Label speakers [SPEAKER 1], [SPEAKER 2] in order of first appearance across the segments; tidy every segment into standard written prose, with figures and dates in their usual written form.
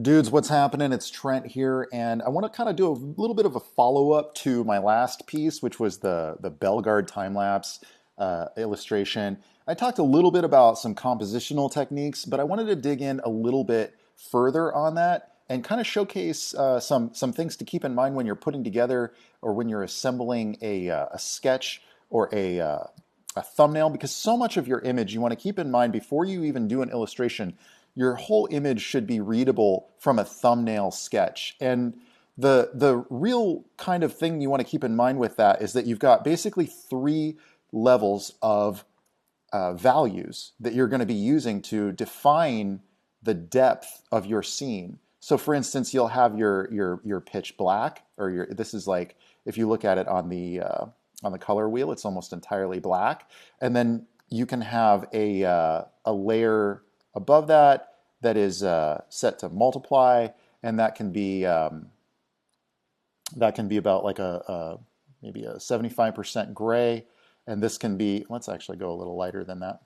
[SPEAKER 1] Dudes, what's happening? It's Trent here, and I want to kind of do a little bit of a follow-up to my last piece, which was the bell guard time-lapse illustration. I talked a little bit about some compositional techniques, but I wanted to dig in a little bit further on that and kind of showcase some things to keep in mind when you're putting together or when you're assembling a sketch or a thumbnail, because so much of your image you want to keep in mind before you even do an illustration. Your whole image should be readable from a thumbnail sketch. And the real kind of thing you want to keep in mind with that is that you've got basically three levels of values that you're going to be using to define the depth of your scene. So for instance, you'll have your pitch black, or this is like, if you look at it on the color wheel, it's almost entirely black. And then you can have a layer above that that is set to multiply, and that can be about like maybe a 75% gray, and this can be, let's actually go a little lighter than that.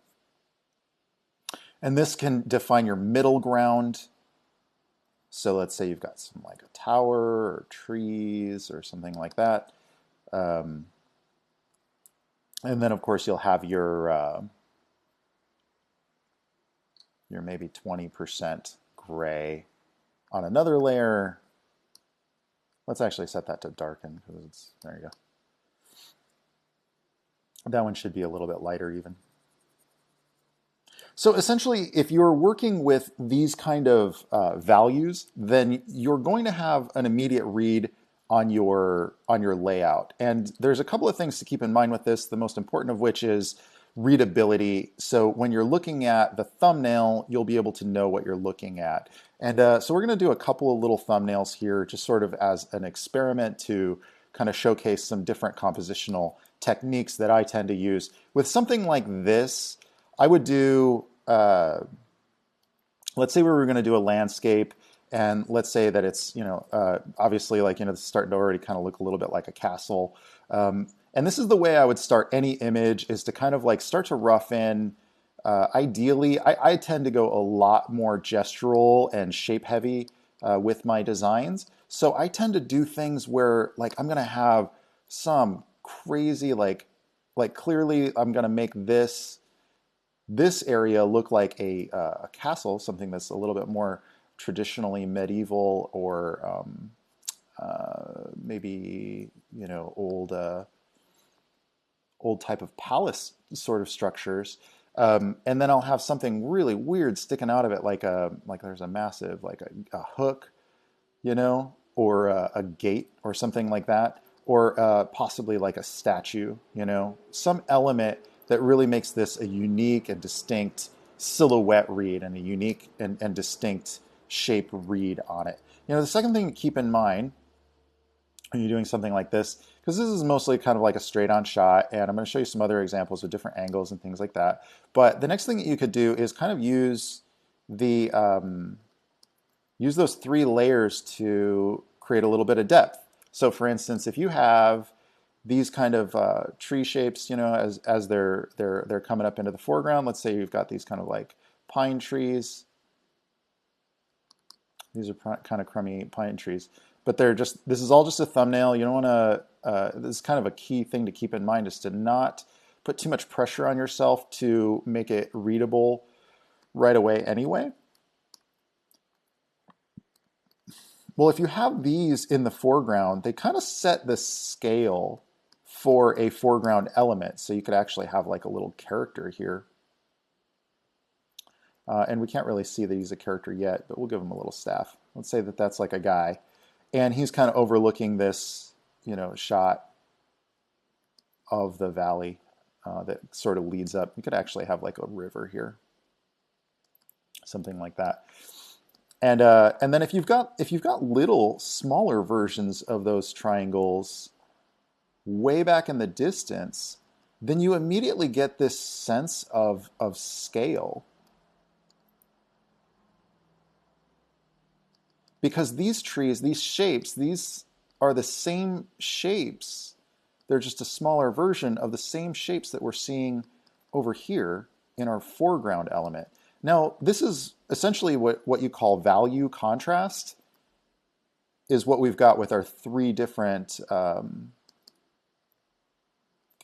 [SPEAKER 1] And this can define your middle ground. So let's say you've got some like a tower or trees or something like that. And then of course you'll have your maybe 20% gray on another layer. Let's actually set that to darken, because it's, there you go. That one should be a little bit lighter even. So essentially, if you're working with these kind of values, then you're going to have an immediate read on your layout. And there's a couple of things to keep in mind with this, the most important of which is readability. So when you're looking at the thumbnail, you'll be able to know what you're looking at. And so we're going to do a couple of little thumbnails here, just sort of as an experiment to kind of showcase some different compositional techniques that I tend to use. With something like this, I would do, let's say we were going to do a landscape, and let's say that it's, obviously, like, it's starting to already kind of look a little bit like a castle. And this is the way I would start any image, is to kind of like start to rough in. Ideally, I tend to go a lot more gestural and shape heavy with my designs. So I tend to do things where, like, I'm going to have some crazy, like clearly I'm going to make this area look like a castle, something that's a little bit more traditionally medieval, or maybe old type of palace sort of structures, and then I'll have something really weird sticking out of it, like there's a massive, like a hook, or a gate or something like that, or possibly like a statue, some element that really makes this a unique and distinct silhouette read and a unique and distinct shape read on it. The second thing to keep in mind when you're doing something like this, because this is mostly kind of like a straight on shot, and I'm going to show you some other examples of different angles and things like that. But the next thing that you could do is kind of use use those three layers to create a little bit of depth. So for instance, if you have these kind of tree shapes, as they're coming up into the foreground, let's say you've got these kind of like pine trees. These are kind of crummy pine trees, but this is all just a thumbnail. You don't want to, this is kind of a key thing to keep in mind, is to not put too much pressure on yourself to make it readable right away anyway. Well, if you have these in the foreground, they kind of set the scale for a foreground element. So you could actually have like a little character here. And we can't really see that he's a character yet, but we'll give him a little staff. Let's say that that's like a guy. And he's kind of overlooking this, shot of the valley that sort of leads up. You could actually have like a river here, something like that. And then if you've got little smaller versions of those triangles way back in the distance, then you immediately get this sense of scale. Because these trees, these shapes, these are the same shapes. They're just a smaller version of the same shapes that we're seeing over here in our foreground element. Now, this is essentially what you call value contrast, is what we've got with our three different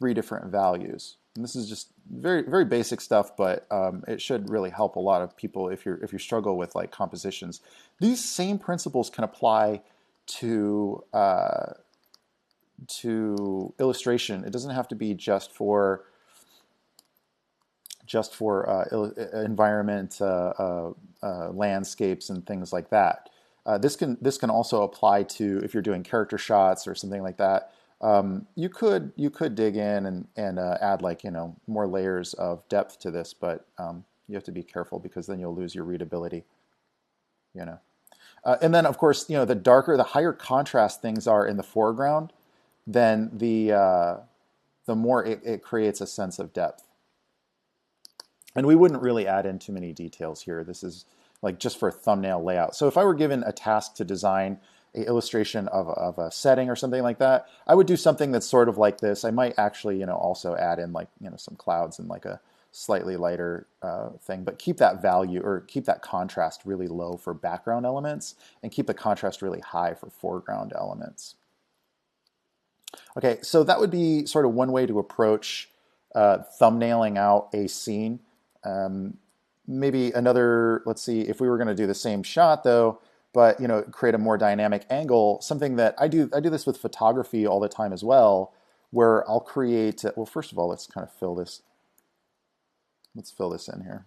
[SPEAKER 1] values. And this is just very very basic stuff, but it should really help a lot of people if you struggle with like compositions. These same principles can apply to illustration. It doesn't have to be just for environment, landscapes, and things like that. This can also apply to if you're doing character shots or something like that. You could dig in and add like more layers of depth to this, but you have to be careful because then you'll lose your readability. You know, and then of course the higher contrast things are in the foreground, then the more it creates a sense of depth. And we wouldn't really add in too many details here. This is like just for thumbnail layout. So if I were given a task to design an illustration of a setting or something like that, I would do something that's sort of like this. I might actually, also add in like, some clouds and like a slightly lighter thing, but keep that value or keep that contrast really low for background elements and keep the contrast really high for foreground elements. Okay, so that would be sort of one way to approach thumbnailing out a scene. Maybe another, let's see, if we were going to do the same shot though, but create a more dynamic angle, something that I do this with photography all the time as well, where I'll create, well, first of all, let's kind of fill this. Let's fill this in here.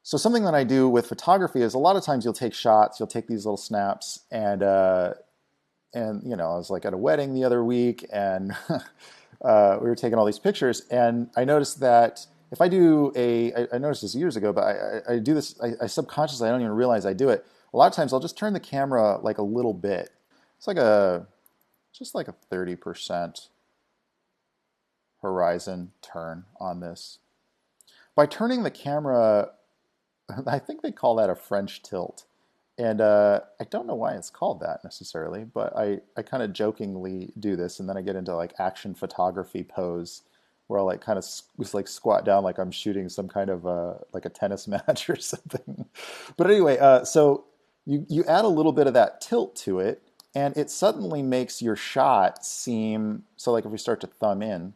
[SPEAKER 1] So something that I do with photography is a lot of times you'll take shots, you'll take these little snaps, and I was like at a wedding the other week, and we were taking all these pictures, and I noticed that if I do I noticed this years ago, but I do this, I subconsciously, I don't even realize I do it. A lot of times I'll just turn the camera like a little bit. It's like just like a 30% horizon turn on this. By turning the camera, I think they call that a French tilt. And I don't know why it's called that necessarily, but I kind of jokingly do this, and then I get into like action photography pose where I'll like kind of like squat down like I'm shooting some kind of like a tennis match or something. But anyway, so you add a little bit of that tilt to it, and it suddenly makes your shot seem, so like if we start to thumb in,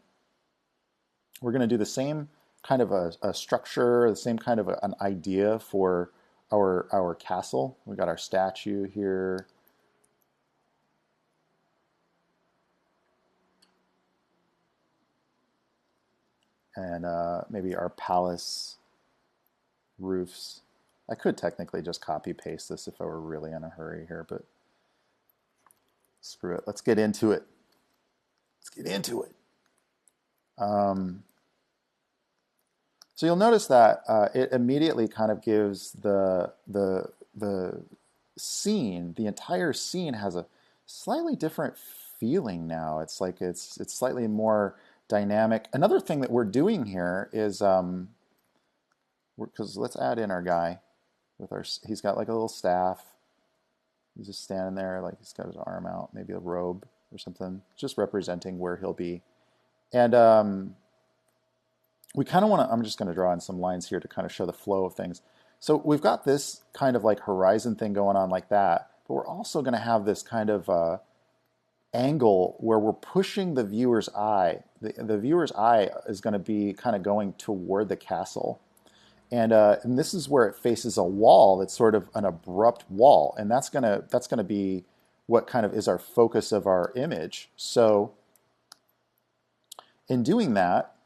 [SPEAKER 1] we're going to do the same kind of a structure, the same kind of an idea for our castle. We got our statue here. And maybe our palace roofs. I could technically just copy paste this if I were really in a hurry here, but screw it. Let's get into it. Let's get into it. So you'll notice that it immediately kind of gives the scene, the entire scene has a slightly different feeling now. It's like it's slightly more dynamic. Another thing that we're doing here is because let's add in our guy with he's got like a little staff. He's just standing there, like he's got his arm out, maybe a robe or something, just representing where he'll be. And we kind of want to, I'm just going to draw in some lines here to kind of show the flow of things. So we've got this kind of like horizon thing going on like that, but we're also going to have this kind of angle where we're pushing the viewer's eye. The viewer's eye is going to be kind of going toward the castle. And this is where it faces a wall that's sort of an abrupt wall. And that's gonna be what kind of is our focus of our image. So in doing that,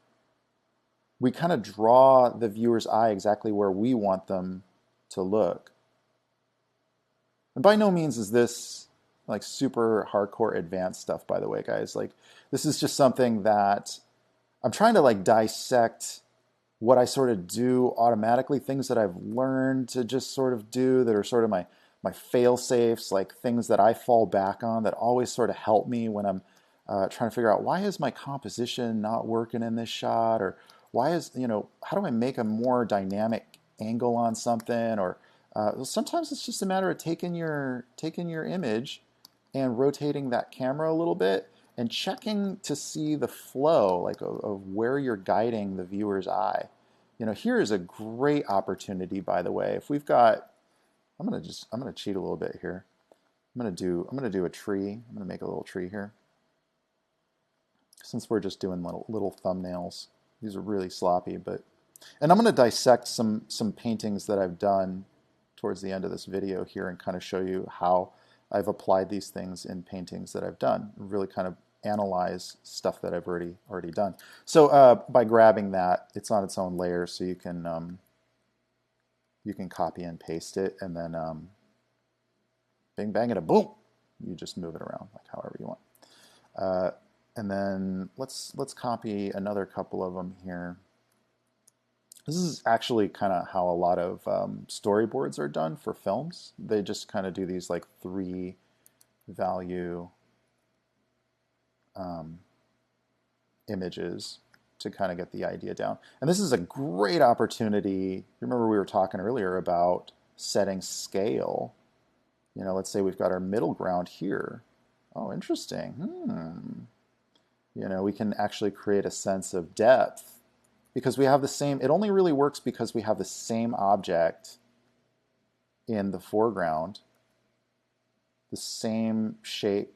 [SPEAKER 1] we kind of draw the viewer's eye exactly where we want them to look. And by no means is this like super hardcore advanced stuff, by the way, guys. Like this is just something that I'm trying to like dissect what I sort of do automatically, things that I've learned to just sort of do that are sort of my fail safes, like things that I fall back on that always sort of help me when I'm trying to figure out why is my composition not working in this shot, or why is, how do I make a more dynamic angle on something, or sometimes it's just a matter of taking your image and rotating that camera a little bit and checking to see the flow, like of where you're guiding the viewer's eye. Here is a great opportunity, by the way. If we've got, I'm gonna cheat a little bit here. I'm gonna do a tree. I'm gonna make a little tree here. Since we're just doing little thumbnails, these are really sloppy, and I'm gonna dissect some paintings that I've done towards the end of this video here and kind of show you how I've applied these things in paintings that I've done. Really kind of analyze stuff that I've already done. So by grabbing that, it's on its own layer, so you can copy and paste it, and then bing bang it a boom. You just move it around like however you want. And then let's copy another couple of them here. This is actually kind of how a lot of storyboards are done for films. They just kind of do these like 3 value images to kind of get the idea down. And this is a great opportunity. Remember we were talking earlier about setting scale. Let's say we've got our middle ground here. Oh, interesting. We can actually create a sense of depth because we have the same, it only really works because we have the same object in the foreground, the same shape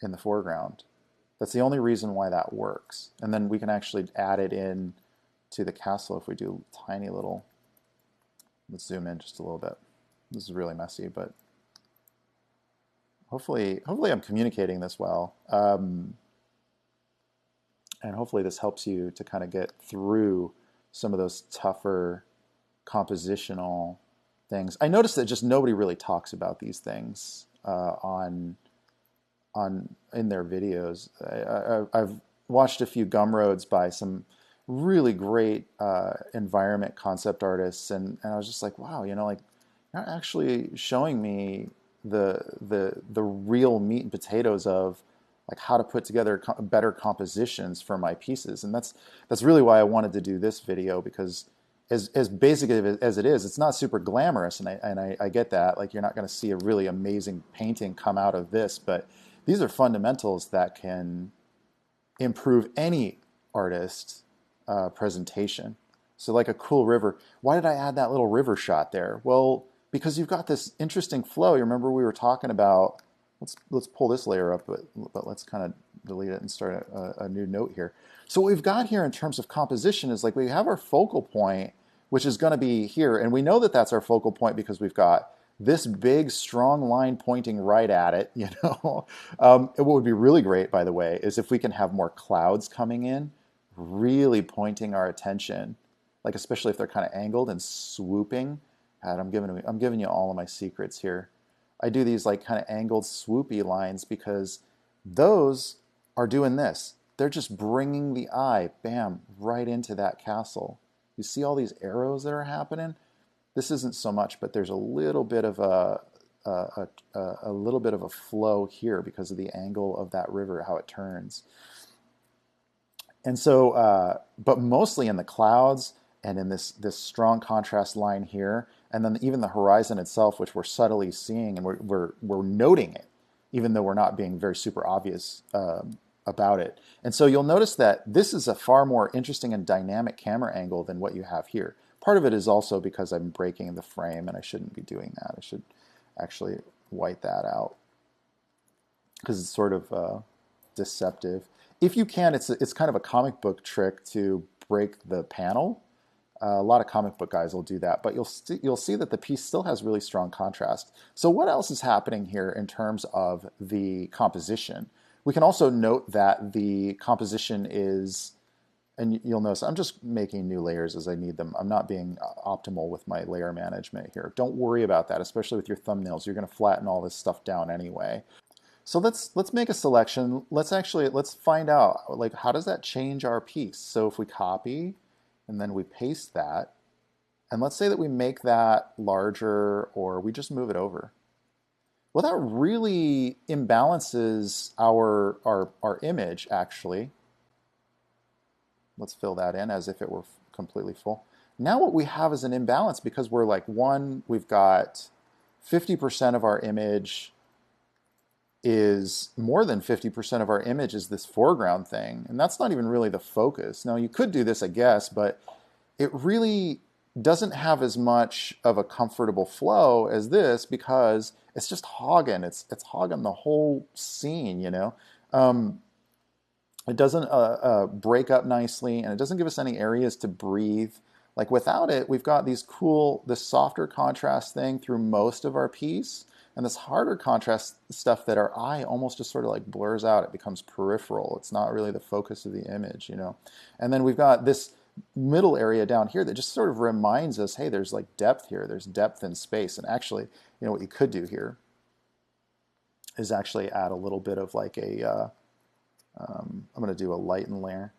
[SPEAKER 1] in the foreground. That's the only reason why that works. And then we can actually add it in to the castle if we do tiny little, let's zoom in just a little bit. This is really messy, but hopefully I'm communicating this well. And hopefully this helps you to kind of get through some of those tougher compositional things. I noticed that just nobody really talks about these things in their videos. I've watched a few Gumroads by some really great environment concept artists, and I was just like, wow, like you're not actually showing me the real meat and potatoes of like how to put together better compositions for my pieces. And that's really why I wanted to do this video, because as basic as it is, it's not super glamorous, and I get that. Like, you're not going to see a really amazing painting come out of this, but these are fundamentals that can improve any artist presentation. So like a cool river. Why did I add that little river shot there? Well, because you've got this interesting flow. You remember we were talking about, let's pull this layer up, but let's kind of delete it and start a new note here. So what we've got here in terms of composition is like we have our focal point, which is going to be here, and we know that that's our focal point because we've got this big strong line pointing right at it. What would be really great, by the way, is if we can have more clouds coming in, really pointing our attention, like especially if they're kind of angled and swooping. And I'm giving you all of my secrets here. I do these like kind of angled swoopy lines because those are doing this. They're just bringing the eye, bam, right into that castle. You see all these arrows that are happening? This isn't so much, but there's a little bit of a little bit of a flow here because of the angle of that river, how it turns. And so, but mostly in the clouds and in this strong contrast line here, and then even the horizon itself, which we're subtly seeing, and we're noting it, even though we're not being very super obvious about it. And so you'll notice that this is a far more interesting and dynamic camera angle than what you have here. Part of it is also because I'm breaking the frame, and I shouldn't be doing that. I should actually white that out because it's sort of deceptive. If you can, it's kind of a comic book trick to break the panel. A lot of comic book guys will do that, but you'll see that the piece still has really strong contrast. So what else is happening here in terms of the composition? We can also note that the composition is, and you'll notice I'm just making new layers as I need them. I'm not being optimal with my layer management here. Don't worry about that, especially with your thumbnails. You're going to flatten all this stuff down anyway. So let's make a selection. Let's find out, like, how does that change our piece? So if we copy and then we paste that, and let's say that we make that larger or we just move it over. Well, that really imbalances our image, actually. Let's fill that in as if it were completely full. Now what we have is an imbalance because we're like, we've got 50% of our image is more than 50% of our image is this foreground thing. And that's not even really the focus. Now, you could do this, I guess, but it really doesn't have as much of a comfortable flow as this because it's just hogging. It's hogging the whole scene, you know? It doesn't break up nicely, and it doesn't give us any areas to breathe. Like without it, we've got this softer contrast thing through most of our piece, and this harder contrast stuff that our eye almost just sort of like blurs out. It becomes peripheral. It's not really the focus of the image, you know. And then we've got this middle area down here that just sort of reminds us, hey, there's like depth here. There's depth in space. And actually, you know, what you could do here is actually add a little bit of like I'm going to do a lighten layer.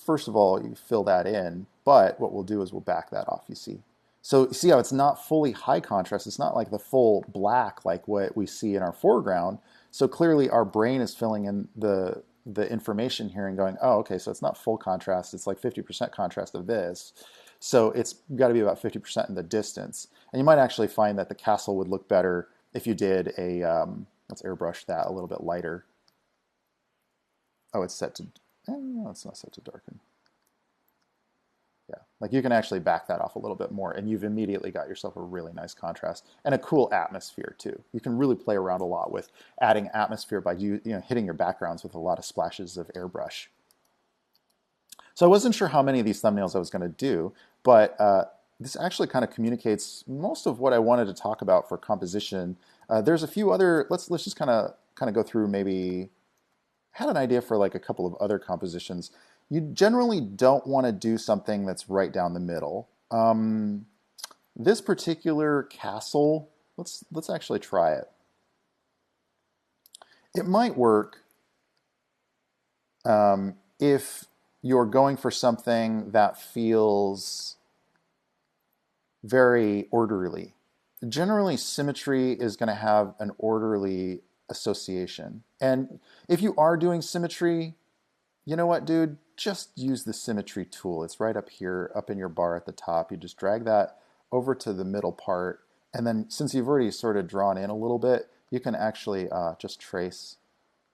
[SPEAKER 1] First of all, you fill that in, but what we'll do is we'll back that off, you see. So you see how it's not fully high contrast. It's not like the full black like what we see in our foreground. So clearly our brain is filling in the information here and going, oh, okay, so it's not full contrast. It's like 50% contrast of this. So it's got to be about 50% in the distance. And you might actually find that the castle would look better if you did let's airbrush that a little bit lighter. Oh, it's set to, no, it's not set to darken. Yeah, like you can actually back that off a little bit more and you've immediately got yourself a really nice contrast and a cool atmosphere too. You can really play around a lot with adding atmosphere by hitting your backgrounds with a lot of splashes of airbrush. So I wasn't sure how many of these thumbnails I was going to do, but this actually kind of communicates most of what I wanted to talk about for composition. There's a few other, let's just kind of go through maybe, had an idea for like a couple of other compositions. You generally don't want to do something that's right down the middle. This particular castle, let's actually try it. It might work if you're going for something that feels very orderly. Generally, symmetry is going to have an orderly association. And if you are doing symmetry, you know what, dude? Just use the symmetry tool. It's right up here, up in your bar at the top. You just drag that over to the middle part. And then since you've already sort of drawn in a little bit, you can actually just trace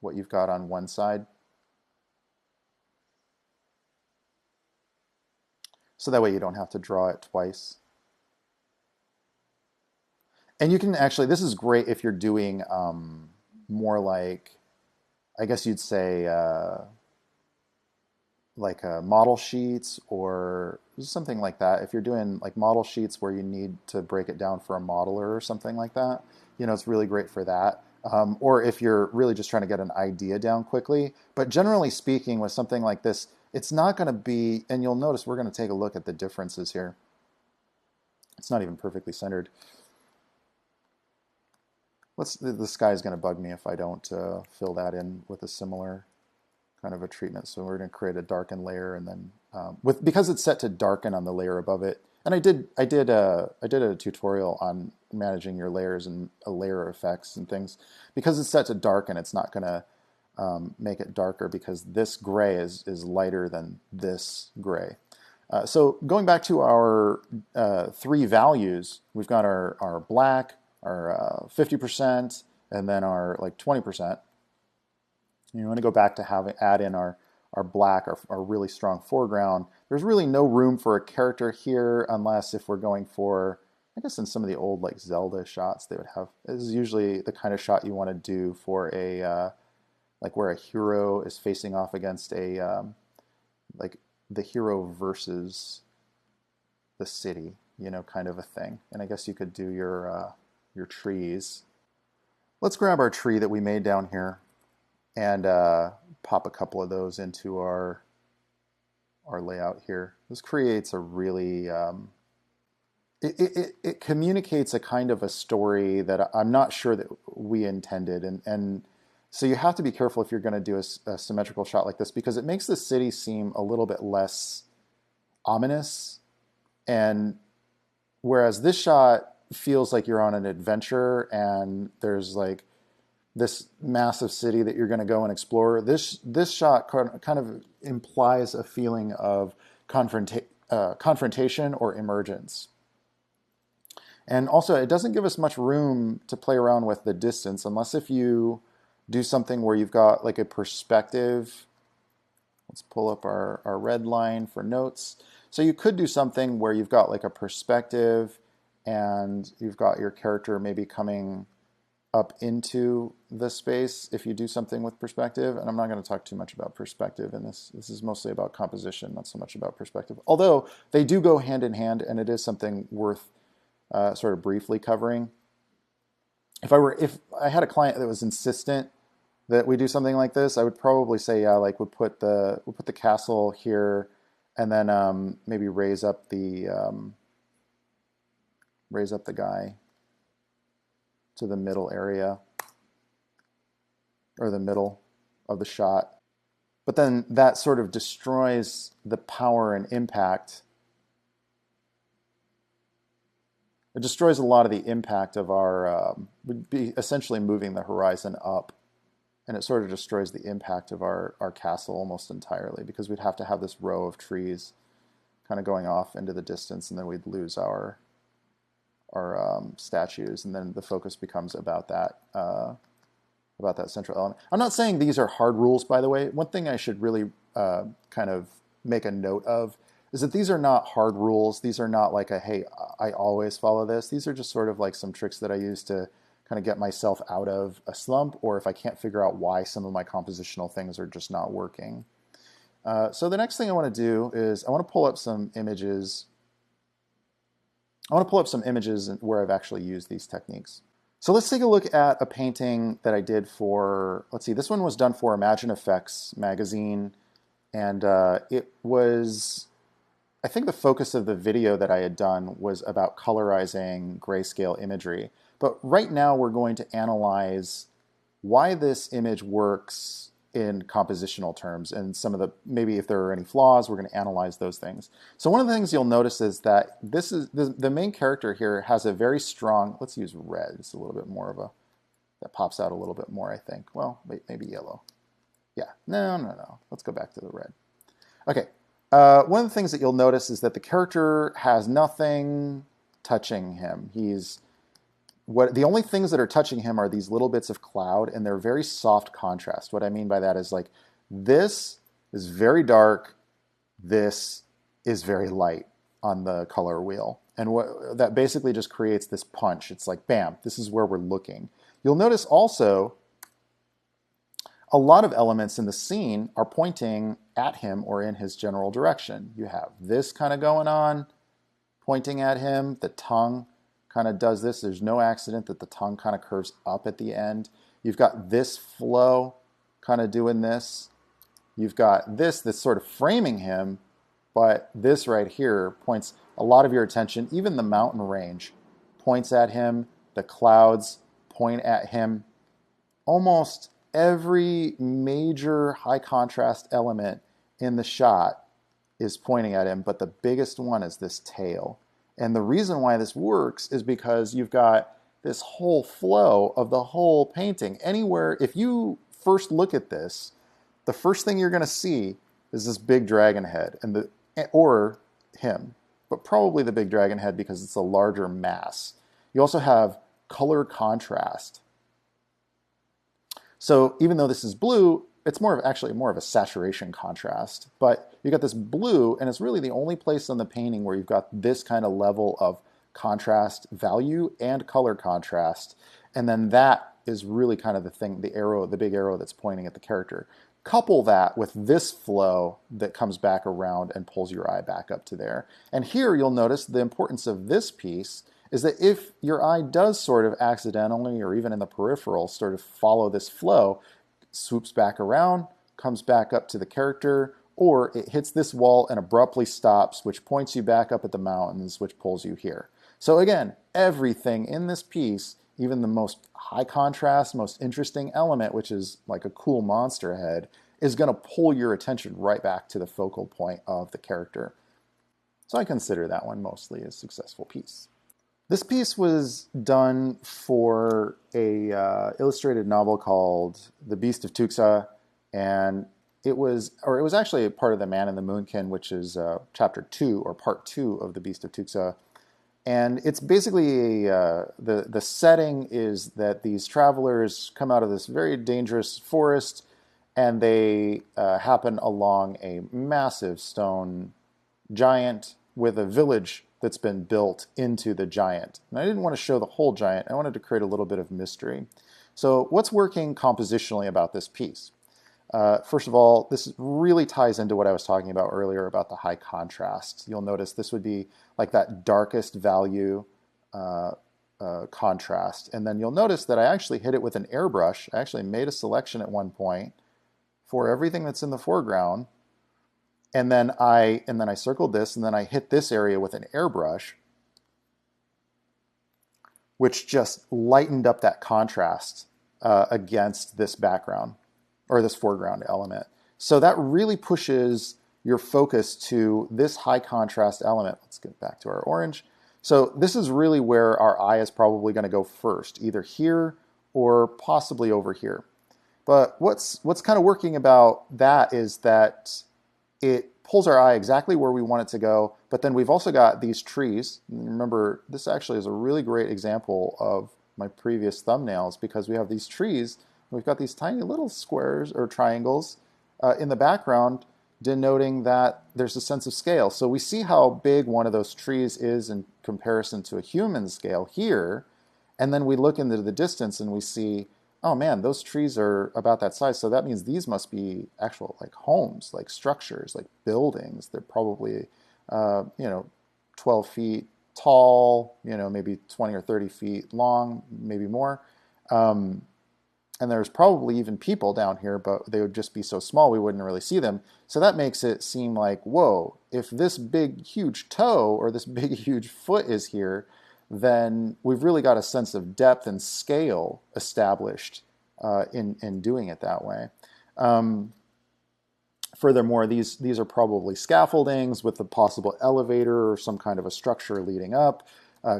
[SPEAKER 1] what you've got on one side. So that way you don't have to draw it twice. And you can actually, this is great if you're doing more like, I guess you'd say, like model sheets or something like that. If you're doing like model sheets where you need to break it down for a modeler or something like that, you know, it's really great for that. Or if you're really just trying to get an idea down quickly. But generally speaking, with something like this, it's not going to be, and you'll notice we're going to take a look at the differences here. It's not even perfectly centered. The sky is going to bug me if I don't fill that in with a similar kind of a treatment. So we're going to create a darken layer, and then because it's set to darken on the layer above it. And I did a tutorial on managing your layers and layer effects and things. Because it's set to darken, it's not going to make it darker because this gray is lighter than this gray. So going back to our three values, we've got our black, our 50%, and then our like 20%. You want to go back to add in our black, our really strong foreground. There's really no room for a character here unless if we're going for, I guess in some of the old like Zelda shots they would have. This is usually the kind of shot you want to do for a, like where a hero is facing off against a, like the hero versus the city, you know, kind of a thing. And I guess you could do your trees. Let's grab our tree that we made down here and pop a couple of those into our layout here. This creates a really, it communicates a kind of a story that I'm not sure that we intended. And so you have to be careful if you're going to do a symmetrical shot like this, because it makes the city seem a little bit less ominous. And whereas this shot feels like you're on an adventure and there's like this massive city that you're going to go and explore, this shot kind of implies a feeling of confrontation or emergence. And also, it doesn't give us much room to play around with the distance, unless if you do something where you've got like a perspective. Let's pull up our red line for notes. So you could do something where you've got like a perspective and you've got your character maybe coming up into the space if you do something with perspective. And I'm not going to talk too much about perspective in this. This is mostly about composition, not so much about perspective. Although they do go hand in hand, and it is something worth sort of briefly covering. If I had a client that was insistent that we do something like this, I would probably say, yeah, like we'll put the castle here, and then maybe raise up the guy to the middle area, or the middle of the shot. But then that sort of destroys the power and impact. It destroys a lot of the impact of our, would be essentially moving the horizon up. And it sort of destroys the impact of our castle almost entirely, because we'd have to have this row of trees kind of going off into the distance, and then we'd lose our statues, and then the focus becomes about that central element. I'm not saying these are hard rules, by the way. One thing I should really kind of make a note of is that these are not hard rules. These are not like hey, I always follow this. These are just sort of like some tricks that I use to kind of get myself out of a slump, or if I can't figure out why some of my compositional things are just not working. So the next thing I want to do is I want to pull up some images. I want to pull up some images where I've actually used these techniques. So let's take a look at a painting that I did for, let's see, this one was done for Imagine Effects magazine, and it was, I think the focus of the video that I had done was about colorizing grayscale imagery. But right now we're going to analyze why this image works in compositional terms, and some of the, maybe if there are any flaws, we're going to analyze those things. So one of the things you'll notice is that this is the main character here has a very strong, let's use red, it's a little bit more of a, that pops out a little bit more, I think. Well, maybe yellow. Yeah, no. Let's go back to the red. Okay, one of the things that you'll notice is that the character has nothing touching him. The only things that are touching him are these little bits of cloud, and they're very soft contrast. What I mean by that is like, this is very dark, this is very light on the color wheel. And that basically just creates this punch. It's like, bam, this is where we're looking. You'll notice also a lot of elements in the scene are pointing at him or in his general direction. You have this kind of going on, pointing at him, the tongue kind of does this. There's no accident that the tongue kind of curves up at the end. You've got this flow kind of doing this. You've got this that's sort of framing him, but this right here points a lot of your attention. Even the mountain range points at him. The clouds point at him. Almost every major high contrast element in the shot is pointing at him, but the biggest one is this tail. And the reason why this works is because you've got this whole flow of the whole painting. Anywhere, if you first look at this, the first thing you're going to see is this big dragon head, or him, but probably the big dragon head because it's a larger mass. You also have color contrast. So even though this is blue, it's actually more of a saturation contrast, but you got this blue, and it's really the only place on the painting where you've got this kind of level of contrast value and color contrast, and then that is really kind of the thing, the big arrow that's pointing at the character. Couple that with this flow that comes back around and pulls your eye back up to there. And here you'll notice the importance of this piece is that if your eye does sort of accidentally, or even in the peripheral, sort of follow this flow, swoops back around, comes back up to the character, or it hits this wall and abruptly stops, which points you back up at the mountains, which pulls you here. So again, everything in this piece, even the most high contrast, most interesting element, which is like a cool monster head, is going to pull your attention right back to the focal point of the character. So I consider that one mostly a successful piece. This piece was done for a illustrated novel called The Beast of Tuxa, and it was actually a part of The Man in the Moonkin, which is chapter 2 or part 2 of The Beast of Tuxa. And it's basically the setting is that these travelers come out of this very dangerous forest, and they happen along a massive stone giant with a village that's been built into the giant. And I didn't want to show the whole giant. I wanted to create a little bit of mystery. So what's working compositionally about this piece? First of all, this really ties into what I was talking about earlier about the high contrast. You'll notice this would be like that darkest value contrast. And then you'll notice that I actually hit it with an airbrush. I actually made a selection at one point for everything that's in the foreground. And then I circled this, and then I hit this area with an airbrush, which just lightened up that contrast against this background, or this foreground element. So that really pushes your focus to this high contrast element. Let's get back to our orange. So this is really where our eye is probably going to go first, either here or possibly over here. But what's kind of working about that is that it pulls our eye exactly where we want it to go, but then we've also got these trees. And remember, this actually is a really great example of my previous thumbnails, because we have these trees. We've got these tiny little squares or triangles in the background denoting that there's a sense of scale. So we see how big one of those trees is in comparison to a human scale here, and then we look into the distance and we see, oh man, those trees are about that size. So that means these must be actual like homes, like structures, like buildings. They're probably, 12 feet tall, maybe 20 or 30 feet long, maybe more. And there's probably even people down here, but they would just be so small we wouldn't really see them. So that makes it seem like, whoa, if this big, huge toe or this big, huge foot is here, then we've really got a sense of depth and scale established in doing it that way. Furthermore, these are probably scaffoldings with a possible elevator or some kind of a structure leading up.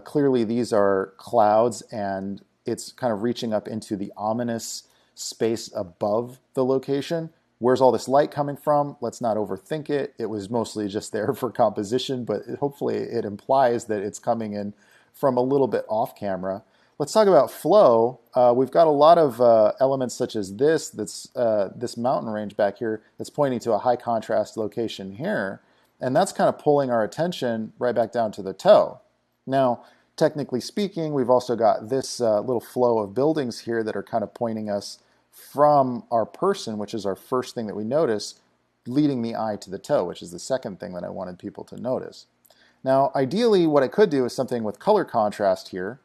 [SPEAKER 1] Clearly, these are clouds, and it's kind of reaching up into the ominous space above the location. Where's all this light coming from? Let's not overthink it. It was mostly just there for composition, but hopefully it implies that it's coming in from a little bit off camera. Let's talk about flow. We've got a lot of elements such as this mountain range back here that's pointing to a high contrast location here. And that's kind of pulling our attention right back down to the toe. Now, technically speaking, we've also got this little flow of buildings here that are kind of pointing us from our person, which is our first thing that we notice, leading the eye to the toe, which is the second thing that I wanted people to notice. Now, ideally, what I could do is something with color contrast here.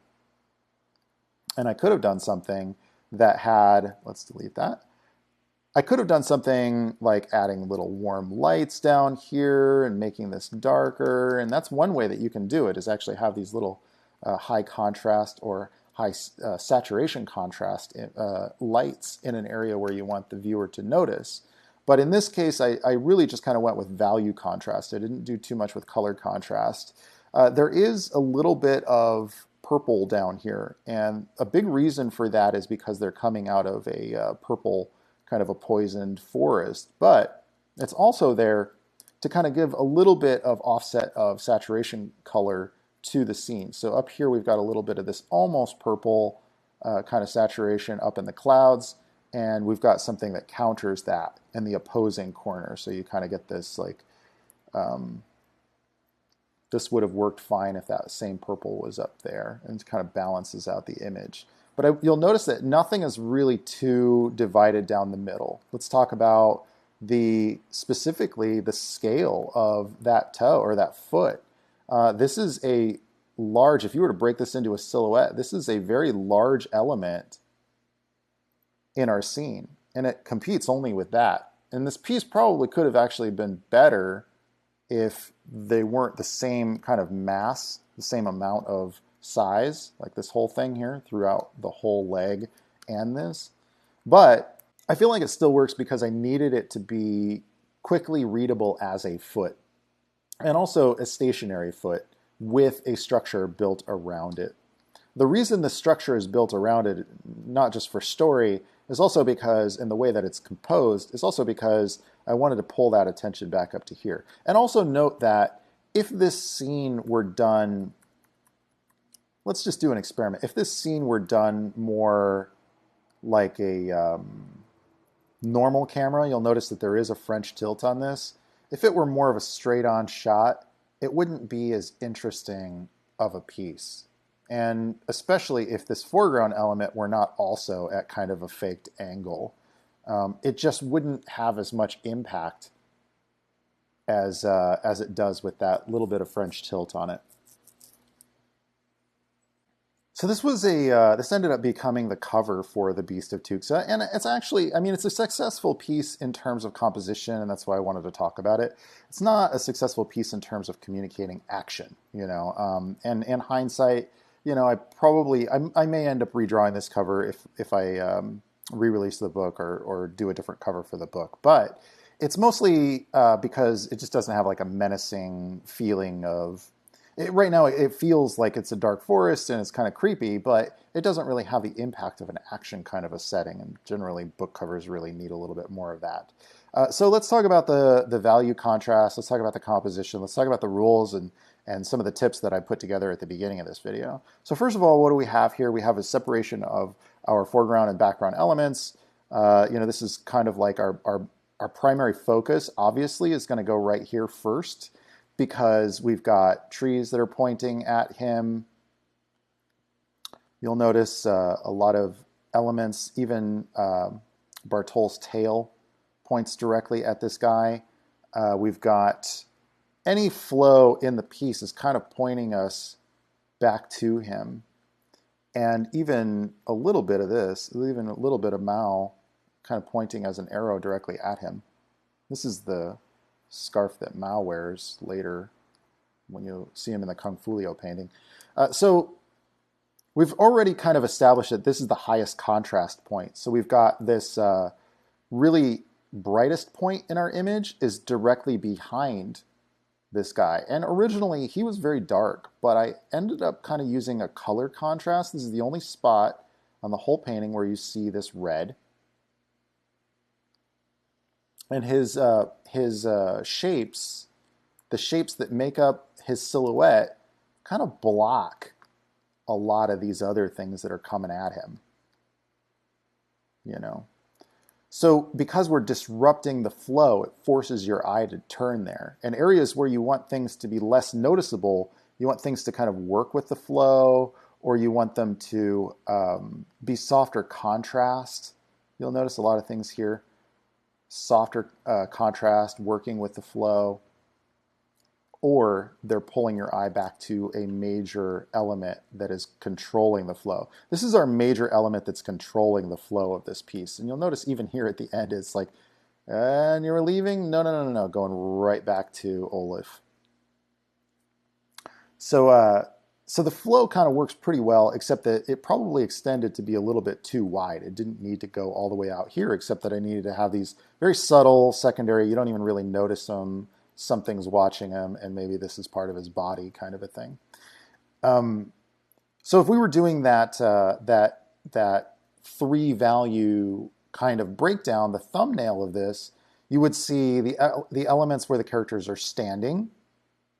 [SPEAKER 1] And I could have done something that had, let's delete that. I could have done something like adding little warm lights down here and making this darker. And that's one way that you can do it, is actually have these little high contrast or high saturation contrast lights in an area where you want the viewer to notice. But in this case, I really just kind of went with value contrast. I didn't do too much with color contrast. There is a little bit of purple down here, and a big reason for that is because they're coming out of a purple kind of a poisoned forest, but it's also there to kind of give a little bit of offset of saturation color to the scene. So up here we've got a little bit of this almost purple kind of saturation up in the clouds, and we've got something that counters that in the opposing corner. So you kind of get this like, this would have worked fine if that same purple was up there, and it kind of balances out the image. But you'll notice that nothing is really too divided down the middle. Let's talk about specifically the scale of that toe or that foot. This is a large, if you were to break this into a silhouette, this is a very large element in our scene, and it competes only with that. And this piece probably could have actually been better if they weren't the same kind of mass, the same amount of size, like this whole thing here throughout the whole leg and this. But I feel like it still works because I needed it to be quickly readable as a foot, and also a stationary foot with a structure built around it. The reason the structure is built around it, not just for story, is also because, in the way that it's composed, is also because I wanted to pull that attention back up to here. And also note that if this scene were done let's just do an experiment. If this scene were done more like a normal camera, you'll notice that there is a French tilt on this. If it were more of a straight-on shot, it wouldn't be as interesting of a piece. And especially if this foreground element were not also at kind of a faked angle, it just wouldn't have as much impact as it does with that little bit of French tilt on it. So this ended up becoming the cover for The Beast of Tuxa, and it's actually, I mean, it's a successful piece in terms of composition, and that's why I wanted to talk about it. It's not a successful piece in terms of communicating action, and in hindsight, I may end up redrawing this cover if I re-release the book or do a different cover for the book, but it's mostly because it just doesn't have like a menacing feeling of. Right now, it feels like it's a dark forest and it's kind of creepy, but it doesn't really have the impact of an action kind of a setting. And generally, book covers really need a little bit more of that. So let's talk about the value contrast. Let's talk about the composition. Let's talk about the rules and some of the tips that I put together at the beginning of this video. So first of all, what do we have here? We have a separation of our foreground and background elements. This is kind of like our primary focus, obviously, is going to go right here first, because we've got trees that are pointing at him. You'll notice a lot of elements, even Bartol's tail points directly at this guy. We've got any flow in the piece is kind of pointing us back to him. And even a little bit of this, even a little bit of Mao kind of pointing as an arrow directly at him. This is the scarf that Mao wears later when you see him in the Kung Fu Leo painting. So we've already kind of established that this is the highest contrast point. So we've got this really brightest point in our image is directly behind this guy. And originally he was very dark, but I ended up kind of using a color contrast. This is the only spot on the whole painting where you see this red. And his shapes, the shapes that make up his silhouette, kind of block a lot of these other things that are coming at him. So because we're disrupting the flow, it forces your eye to turn there. And areas where you want things to be less noticeable, you want things to kind of work with the flow, or you want them to be softer contrast. You'll notice a lot of things here. Softer contrast, working with the flow, or they're pulling your eye back to a major element that is controlling the flow. This is our major element that's controlling the flow of this piece. And you'll notice even here at the end, it's like, and you're leaving? No, going right back to Olaf. So the flow kind of works pretty well, except that it probably extended to be a little bit too wide. It didn't need to go all the way out here, except that I needed to have these very subtle secondary, you don't even really notice them, something's watching him, and maybe this is part of his body kind of a thing. So if we were doing that three value kind of breakdown, the thumbnail of this, you would see the elements where the characters are standing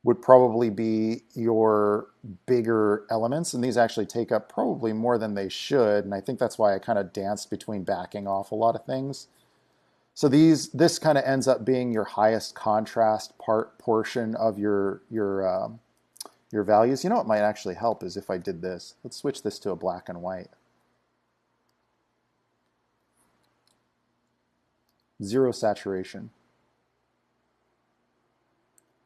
[SPEAKER 1] would probably be your bigger elements, and these actually take up probably more than they should, and I think that's why I kind of danced between backing off a lot of things. So this kind of ends up being your highest contrast portion of your values. You know what might actually help is if I did this. Let's switch this to a black and white. 0 saturation.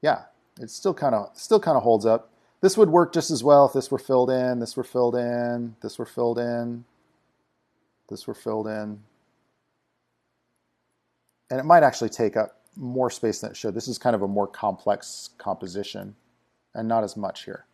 [SPEAKER 1] Yeah. It still kind of holds up. This would work just as well if this were filled in, this were filled in, this were filled in, this were filled in. And it might actually take up more space than it should. This is kind of a more complex composition and not as much here.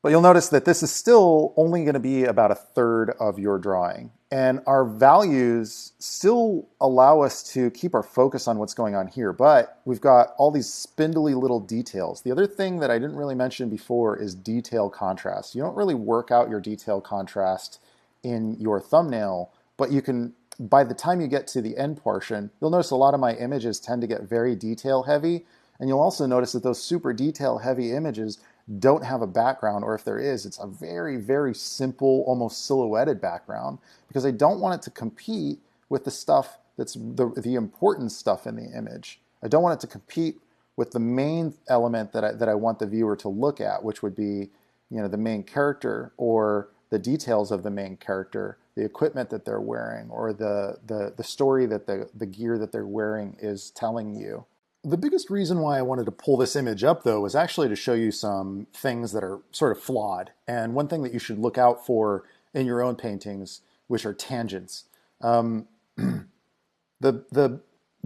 [SPEAKER 1] But you'll notice that this is still only going to be about 1/3 of your drawing. And our values still allow us to keep our focus on what's going on here. But we've got all these spindly little details. The other thing that I didn't really mention before is detail contrast. You don't really work out your detail contrast in your thumbnail, but you can, by the time you get to the end portion, you'll notice a lot of my images tend to get very detail heavy. And you'll also notice that those super detail heavy images don't have a background, or if there is, it's a very, very simple, almost silhouetted background, because I don't want it to compete with the stuff that's the important stuff in the image. I don't want it to compete with the main element that I want the viewer to look at, which would be, the main character, or the details of the main character, the equipment that they're wearing, or the story that the gear that they're wearing is telling you. The biggest reason why I wanted to pull this image up, though, was actually to show you some things that are sort of flawed. And one thing that you should look out for in your own paintings, which are tangents. The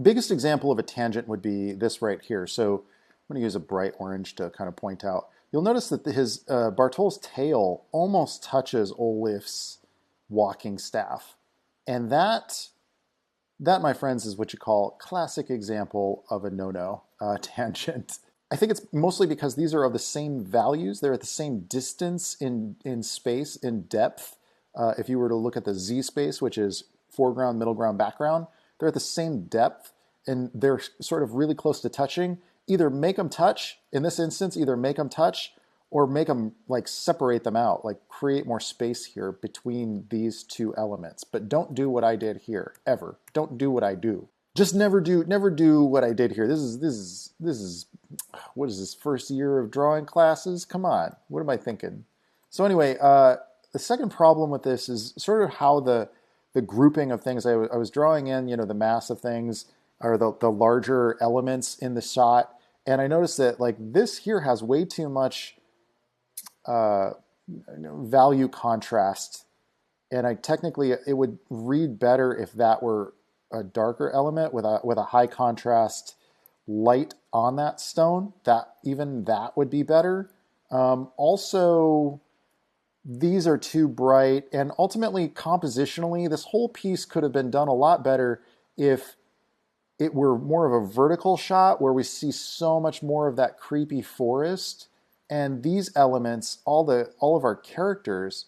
[SPEAKER 1] biggest example of a tangent would be this right here. So I'm going to use a bright orange to kind of point out. You'll notice that his Bartol's tail almost touches Olaf's walking staff. And that, my friends, is what you call classic example of a no-no tangent. I think it's mostly because these are of the same values. They're at the same distance in space, in depth. If you were to look at the Z space, which is foreground, middle ground, background, they're at the same depth, and they're sort of really close to touching. Either make them touch, in this instance, either make them touch or make them like separate them out, like create more space here between these two elements. But don't do what I did here, ever. Don't do what I do. Just never do what I did here. This is what is this, first year of drawing classes? Come on, what am I thinking? So anyway, the second problem with this is sort of how the grouping of things I was drawing in, the mass of things, or the larger elements in the shot. And I noticed that like this here has way too much value contrast. And it would read better if that were a darker element with a high contrast light on that stone. That would be better. Also, these are too bright, and ultimately, compositionally, this whole piece could have been done a lot better if it were more of a vertical shot where we see so much more of that creepy forest. And these elements, all of our characters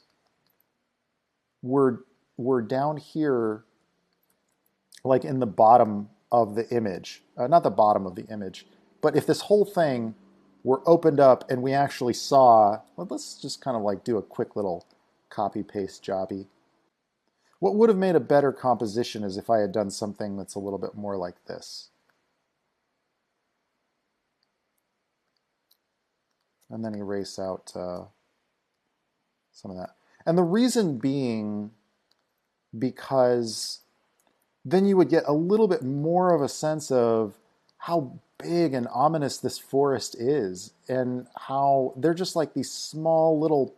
[SPEAKER 1] were down here, like in the bottom of the image. Not the bottom of the image, but if this whole thing were opened up and we actually saw, well, let's just kind of like do a quick little copy-paste jobby. What would have made a better composition is if I had done something that's a little bit more like this. And then erase out some of that. And the reason being because then you would get a little bit more of a sense of how big and ominous this forest is, and how they're just like these small little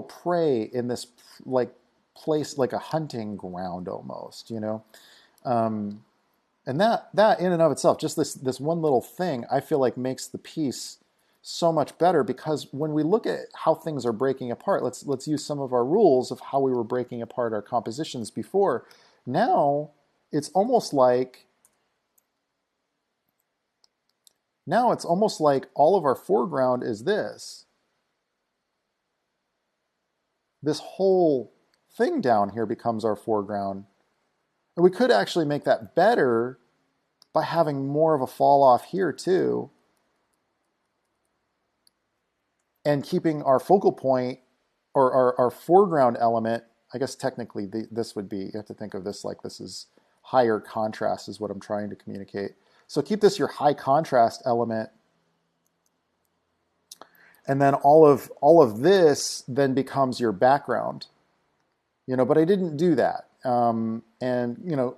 [SPEAKER 1] prey in this like place, like a hunting ground almost, and that in and of itself, just this one little thing, I feel like makes the piece so much better, because when we look at how things are breaking apart, let's use some of our rules of how we were breaking apart our compositions before. Now it's almost like all of our foreground is this whole thing down here becomes our foreground. And we could actually make that better by having more of a fall off here too, and keeping our focal point, or our foreground element. I guess technically this would be, you have to think of this like this is higher contrast is what I'm trying to communicate. So keep this your high contrast element, and then all of this then becomes your background. But I didn't do that. And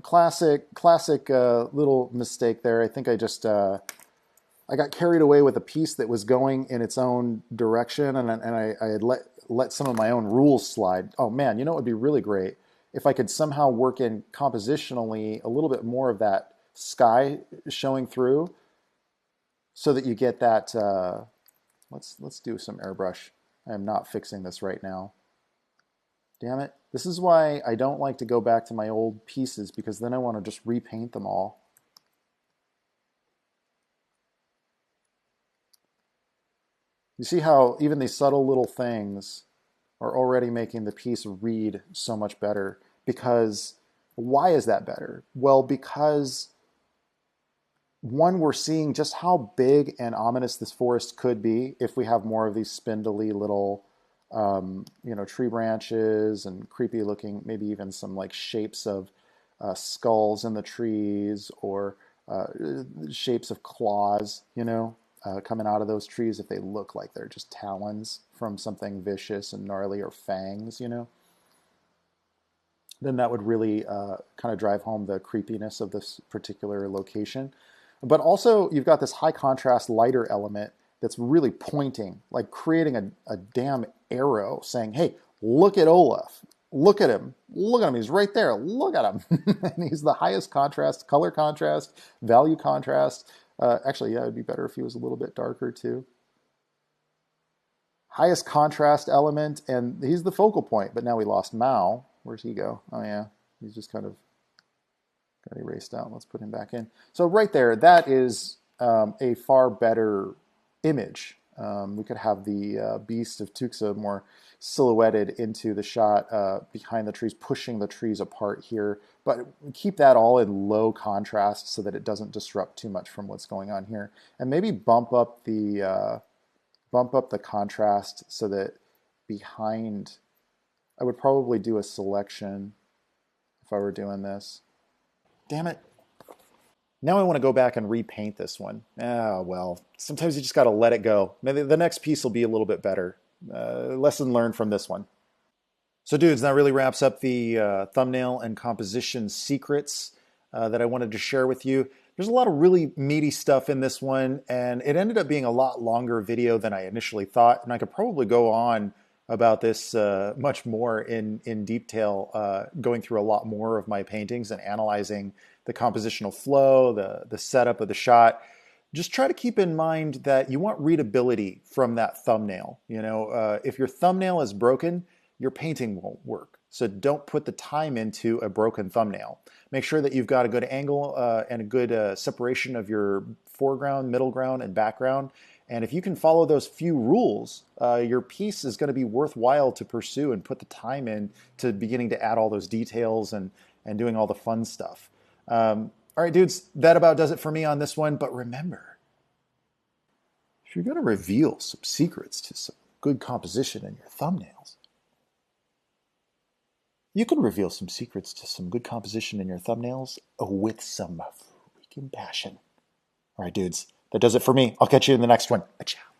[SPEAKER 1] classic little mistake there. I think I just I got carried away with a piece that was going in its own direction, and I had let some of my own rules slide. Oh man, it would be really great if I could somehow work in compositionally a little bit more of that sky showing through, so that you get that. Let's do some airbrush. I am not fixing this right now. Damn it! This is why I don't like to go back to my old pieces, because then I want to just repaint them all. You see how even these subtle little things are already making the piece read so much better. Because why is that better? Well, because one, we're seeing just how big and ominous this forest could be if we have more of these spindly little, tree branches and creepy looking, maybe even some like shapes of skulls in the trees or uh, shapes of claws, coming out of those trees if they look like they're just talons from something vicious and gnarly or fangs. Then that would really kind of drive home the creepiness of this particular location. But also, you've got this high contrast lighter element that's really pointing, like creating a damn arrow saying, hey, look at Olaf. Look at him. Look at him. He's right there. Look at him. And he's the highest contrast, color contrast, value contrast. Actually, yeah, it'd be better if he was a little bit darker too. Highest contrast element, and he's the focal point. But now we lost Mao. Where's he go? Oh yeah, he's just kind of got erased out. Let's put him back in. So right there, that is a far better image. We could have the beast of Tuxa more silhouetted into the shot behind the trees, pushing the trees apart here. But keep that all in low contrast so that it doesn't disrupt too much from what's going on here. And maybe bump up the contrast so that behind, I would probably do a selection if I were doing this. Damn it. Now I want to go back and repaint this one. Ah, well, sometimes you just got to let it go. Maybe the next piece will be a little bit better. Lesson learned from this one. So, dudes, that really wraps up the thumbnail and composition secrets that I wanted to share with you. There's a lot of really meaty stuff in this one, and it ended up being a lot longer video than I initially thought. And I could probably go on about this much more in detail, going through a lot more of my paintings and analyzing the compositional flow, the setup of the shot. Just try to keep in mind that you want readability from that thumbnail. If your thumbnail is broken, your painting won't work. So don't put the time into a broken thumbnail. Make sure that you've got a good angle and a good separation of your foreground, middle ground, and background. And if you can follow those few rules, your piece is going to be worthwhile to pursue and put the time in to beginning to add all those details and doing all the fun stuff. All right, dudes, that about does it for me on this one. But remember, if you're going to reveal some secrets to some good composition in your thumbnails, you can reveal some secrets to some good composition in your thumbnails with some freaking passion. All right, dudes, that does it for me. I'll catch you in the next one. Ciao.